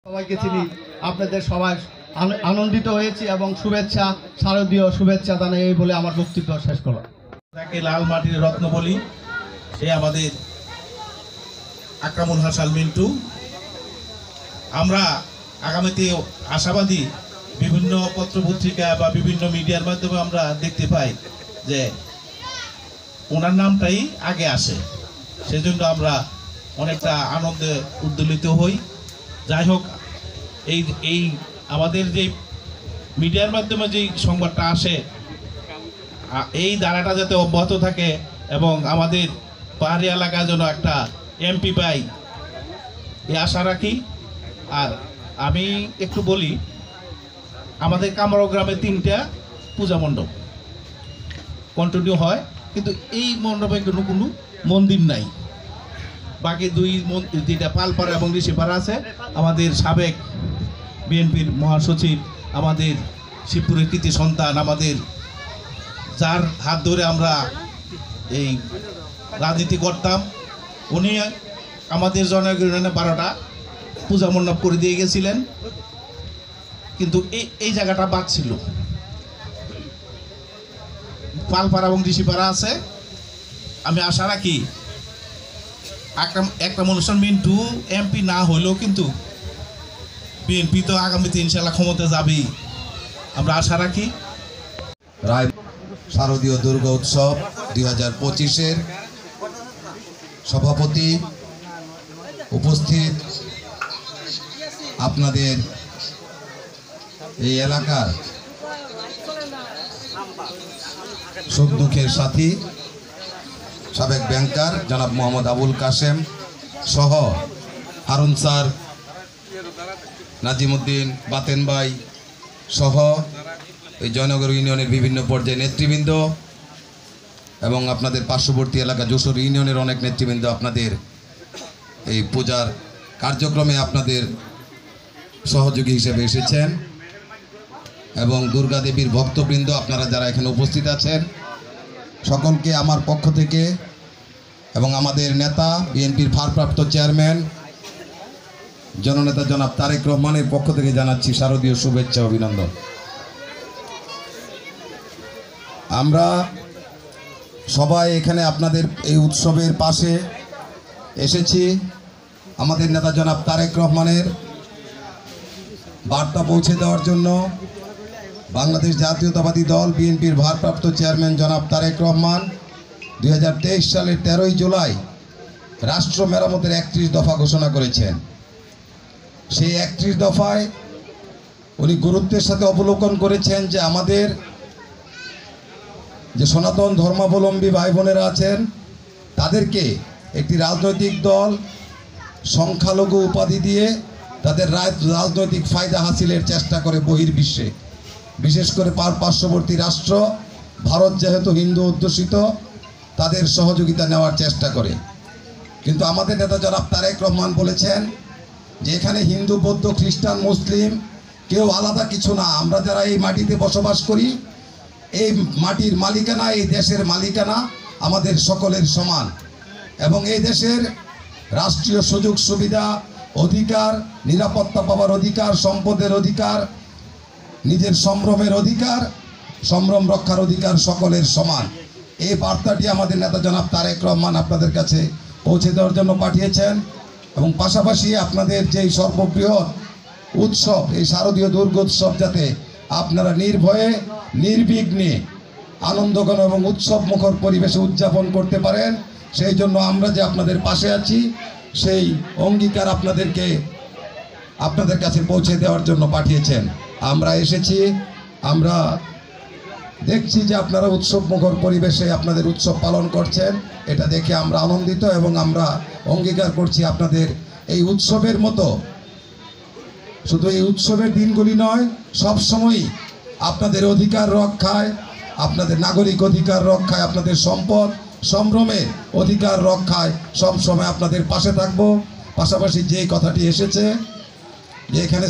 সবাইকে চিনি, আপনাদের সবাই আনন্দিত হয়েছি এবং শুভেচ্ছা, শারদীয় শুভেচ্ছা জানাই এই বলে আমার বক্তব্য শেষ করলাম। তাকে লাল মাটির রত্ন বলি, সে আমাদের আকরামুল হাসান মিন্টু। আমরা আগামীতে আশাবাদী, বিভিন্ন পত্রপত্রিকা বা বিভিন্ন মিডিয়ার মাধ্যমে আমরা দেখতে পাই যে ওনার নামটাই আগে আসে, সেজন্য আমরা অনেকটা আনন্দে উদ্দোলিত হই। যাই হোক, এই আমাদের যে মিডিয়ার মাধ্যমে যেই সংবাদটা আসে, এই ধারাটা যাতে অব্যাহত থাকে এবং আমাদের পাহাড়ি এলাকায় যেন একটা এমপি পাই, এই আশা রাখি। আর আমি একটু বলি, আমাদের কামরাও গ্রামে 3টা পূজা মণ্ডপ কন্টিনিউ হয়, কিন্তু এই মণ্ডপে কোনো মন্দির নাই। বাকি যেটা পালপাড়া এবং ঋষিপাড়া আছে, আমাদের সাবেক বিএনপির মহাসচিব, আমাদের শিবপুরের কৃতি সন্তান, আমাদের যার হাত ধরে আমরা এই রাজনীতি করতাম, উনি আমাদের জনগণের 12টা পূজা মণ্ডপ করে দিয়ে গেছিলেন, কিন্তু এই জায়গাটা বাদ ছিল। পালপাড়া এবং ঋষিপাড়া আছে। আমি আশা রাখি আকরামুল হাসান মিন্টু এমপি না হলেও কিন্তু বিএনপি তো আগামীতে ইনশাল্লাহ ক্ষমতা যাবেই, আমরা আশা রাখি। রায় শারদীয় দুর্গা উৎসব 2025-এর সভাপতি, উপস্থিত আপনাদের এই এলাকার সুখ দুঃখের সাথী, সাবেক ব্যাংকার জনাব মোহাম্মদ আবুল কাশেম সহ হারুন স্যার, নাজিমুদ্দিন, বাতেন ভাই সহ এই জয়নগর ইউনিয়নের বিভিন্ন পর্যায়ে নেতৃবৃন্দ এবং আপনাদের পার্শ্ববর্তী এলাকা যশোর ইউনিয়নের অনেক নেতৃবৃন্দ আপনাদের এই পূজার কার্যক্রমে আপনাদের সহযোগী হিসেবে এসেছেন, এবং দুর্গা দেবীর ভক্তবৃন্দ আপনারা যারা এখানে উপস্থিত আছেন, সকলকে আমার পক্ষ থেকে এবং আমাদের নেতা বিএনপির ভারপ্রাপ্ত চেয়ারম্যান জননেতা জনাব তারেক রহমানের পক্ষ থেকে জানাচ্ছি শারদীয় শুভেচ্ছা, অভিনন্দন। আমরা সবাই এখানে আপনাদের এই উৎসবের পাশে এসেছি আমাদের নেতা জনাব তারেক রহমানের বার্তা পৌঁছে দেওয়ার জন্য। বাংলাদেশ জাতীয়তাবাদী দল বিএনপির ভারপ্রাপ্ত চেয়ারম্যান জনাব তারেক রহমান 2023 সালের 13ই জুলাই রাষ্ট্র মেরামতের 31 দফা ঘোষণা করেছেন। সেই 31 দফায় উনি গুরুত্বের সাথে অবলোকন করেছেন যে আমাদের যে সনাতন ধর্মাবলম্বী ভাই বোনেরা আছেন, তাদেরকে একটি রাজনৈতিক দল সংখ্যালঘু উপাধি দিয়ে তাদের রাজনৈতিক ফায়দা হাসিলের চেষ্টা করে বহির্বিশ্বে, বিশেষ করে পার্শ্ববর্তী রাষ্ট্র ভারত যেহেতু হিন্দু অধ্যুষিত, তাদের সহযোগিতা নেওয়ার চেষ্টা করে। কিন্তু আমাদের নেতা জনাব তারেক রহমান বলেছেন যে এখানে হিন্দু, বৌদ্ধ, খ্রিস্টান, মুসলিম কেউ আলাদা কিছু না। আমরা যারা এই মাটিতে বসবাস করি, এই মাটির মালিকানা, এই দেশের মালিকানা আমাদের সকলের সমান, এবং এই দেশের রাষ্ট্রীয় সুযোগ সুবিধা, অধিকার, নিরাপত্তা পাওয়ার অধিকার, সম্পদের অধিকার, নিজের সম্ভ্রমের অধিকার, সম্ভ্রম রক্ষার অধিকার সকলের সমান। এই বার্তাটি আমাদের নেতা জনাব তারেক রহমান আপনাদের কাছে পৌঁছে দেওয়ার জন্য পাঠিয়েছেন, এবং পাশাপাশি আপনাদের যেই সর্ববৃহৎ উৎসব এই শারদীয় দুর্গোৎসব যাতে আপনারা নির্ভয়ে নির্বিঘ্নে আনন্দঘন এবং উৎসব মুখর পরিবেশে উদযাপন করতে পারেন, সেই জন্য আমরা যে আপনাদের পাশে আছি সেই অঙ্গীকার আপনাদের কাছে পৌঁছে দেওয়ার জন্য পাঠিয়েছেন। আমরা এসেছি, আমরা দেখছি যে আপনারা উৎসব মুখর পরিবেশে আপনাদের উৎসব পালন করছেন, এটা দেখে আমরা আনন্দিত, এবং আমরা অঙ্গীকার করছি আপনাদের এই উৎসবের মতো শুধু এই উৎসবের দিনগুলি নয়, সব সময়ই আপনাদের অধিকার রক্ষায়, আপনাদের নাগরিক অধিকার রক্ষায়, আপনাদের সম্পদ সম্ভ্রমের অধিকার রক্ষায় সব সময় আপনাদের পাশে থাকব। পাশাপাশি যে কথাটি এসেছে যে এখানে